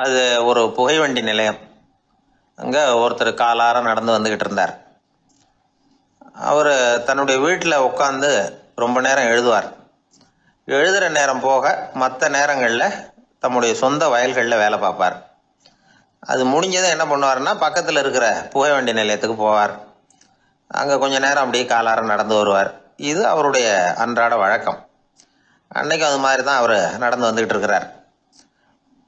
அது ஒரு புகைவண்டி நிலையம். அங்கே ஒருத்தர் காலார நடந்து வந்துக்கிட்டு இருந்தார். அவர் தன்னுடைய வீட்டில் உட்காந்து ரொம்ப நேரம் எழுதுவார். எழுதுகிற நேரம் போக மற்ற நேரங்களில் தம்முடைய சொந்த வயல்களில் வேலை பார்ப்பார். அது முடிஞ்சதும் என்ன பண்ணுவார்னா, பக்கத்தில் இருக்கிற புகைவண்டி நிலையத்துக்கு போவார். அங்கே கொஞ்சம் நேரம் அப்படியே காலார நடந்து வருவார். இது அவருடைய அன்றாட வழக்கம். அன்னைக்கும் அது மாதிரி தான் அவர் நடந்து வந்துக்கிட்டு இருக்கிறார்.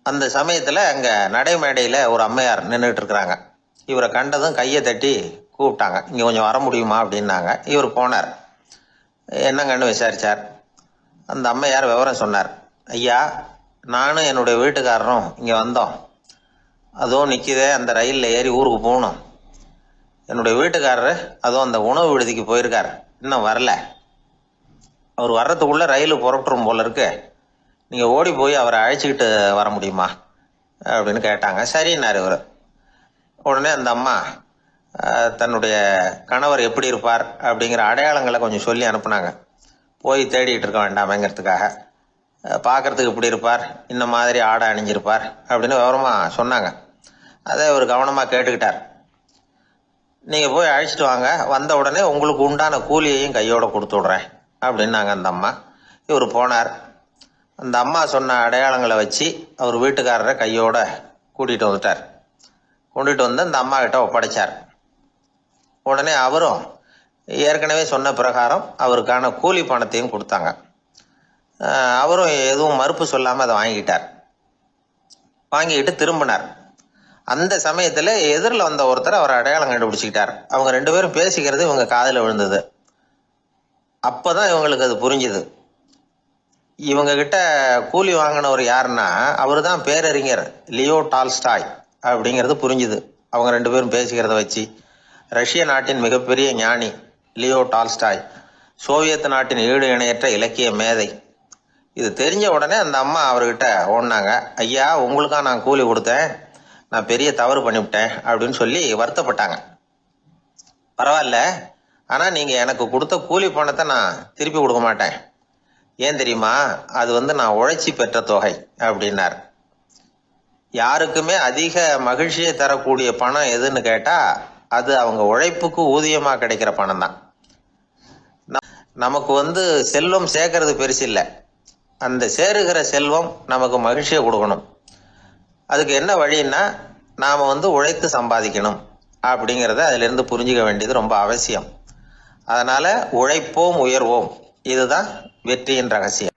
அந்த சமயத்தில் அங்கே நடைமேடையில் ஒரு அம்மையார் நின்றுட்டு இருக்கிறாங்க. இவரை கண்டதும் கையை தட்டி கூப்பிட்டாங்க. இங்கே கொஞ்சம் வர முடியுமா அப்படின்னாங்க. இவர் போனார். என்னங்கன்னு விசாரித்தார். அந்த அம்மையார் விவரம் சொன்னார். ஐயா, நானும் என்னுடைய வீட்டுக்காரரும் இங்கே வந்தோம். அதுவும் நிற்கிதே, அந்த ரயிலில் ஏறி ஊருக்கு போகணும். என்னுடைய வீட்டுக்காரரு அதுவும் அந்த உணவு விடுதிக்கு போயிருக்கார், இன்னும் வரல. அவர் வர்றதுக்குள்ளே ரயில் புறப்பட்டுரும் போல இருக்கு. நீங்கள் ஓடி போய் அவரை அழைச்சிக்கிட்டு வர முடியுமா அப்படின்னு கேட்டாங்க. சரின்னார் இவர். உடனே அந்த அம்மா தன்னுடைய கணவர் எப்படி இருப்பார் அப்படிங்கிற அடையாளங்களை கொஞ்சம் சொல்லி அனுப்புனாங்க. போய் தேடிட்டு இருக்க வேண்டாமேங்கிறதுக்காக. பார்க்கறதுக்கு இப்படி இருப்பார், இந்த மாதிரி ஆடை அணிஞ்சிருப்பார் அப்படின்னு விவரமாக சொன்னாங்க. அதை இவர் கவனமாக கேட்டுக்கிட்டார். நீங்கள் போய் அழைச்சிட்டு வாங்க, வந்த உடனே உங்களுக்கு உண்டான கூலியையும் கையோடு கொடுத்து விட்றேன் அப்படின்னாங்க அந்த அம்மா. இவர் போனார். அந்த அம்மா சொன்ன அடையாளங்களை வச்சு அவர் வீட்டுக்காரரை கையோட கூட்டிகிட்டு வந்துட்டார். கொண்டுட்டு வந்து அந்த அம்மா கிட்ட ஒப்படைச்சார். உடனே அவரும் ஏற்கனவே சொன்ன பிரகாரம் அவருக்கான கூலி பணத்தையும் கொடுத்தாங்க. அவரும் எதுவும் மறுப்பு சொல்லாமல் அதை வாங்கிக்கிட்டார். வாங்கிக்கிட்டு திரும்பினார். அந்த சமயத்தில் எதிரில் வந்த ஒருத்தர் அவர் அடையாளம் கண்டுபிடிச்சிக்கிட்டார். அவங்க ரெண்டு பேரும் பேசிக்கிறது இவங்க காதில் விழுந்தது. அப்போதான் இவங்களுக்கு அது புரிஞ்சுது. இவங்க கிட்ட கூலி வாங்கினவர் யாருன்னா, அவர் தான் பேரறிஞர் லியோ டால்ஸ்டாய் அப்படிங்கிறது புரிஞ்சுது அவங்க ரெண்டு பேரும் பேசிக்கிறத வச்சு. ரஷ்ய நாட்டின் மிகப்பெரிய ஞானி லியோ டால்ஸ்டாய், சோவியத் நாட்டின் ஈடு இணையற்ற இலக்கிய மேதை. இது தெரிஞ்ச உடனே அந்த அம்மா அவர்கிட்ட ஓடினாங்க. ஐயா, உங்களுக்காக நான் கூலி கொடுத்தேன், நான் பெரிய தவறு பண்ணிவிட்டேன் அப்படின்னு சொல்லி வருத்தப்பட்டாங்க. பரவாயில்ல, ஆனால் நீங்கள் எனக்கு கொடுத்த கூலி பணத்தை நான் திருப்பி கொடுக்க மாட்டேன். ஏன் தெரியுமா, அது நான் உழைச்சி பெற்ற தொகை அப்படின்னார். யாருக்குமே அதிக மகிழ்ச்சியை தரக்கூடிய பணம் எதுன்னு கேட்டால், அது அவங்க உழைப்புக்கு ஊதியமாக கிடைக்கிற பணம் தான். நமக்கு செல்வம் சேர்க்கறது பெருசு இல்லை, அந்த சேருகிற செல்வம் நமக்கு மகிழ்ச்சியை கொடுக்கணும். அதுக்கு என்ன வழின்னா, நாம் உழைத்து சம்பாதிக்கணும் அப்படிங்கிறத அதிலிருந்து புரிஞ்சுக்க வேண்டியது ரொம்ப அவசியம். அதனால் உழைப்போம் உயர்வோம், இதுதான் வெற்றியின் ரகசியம்.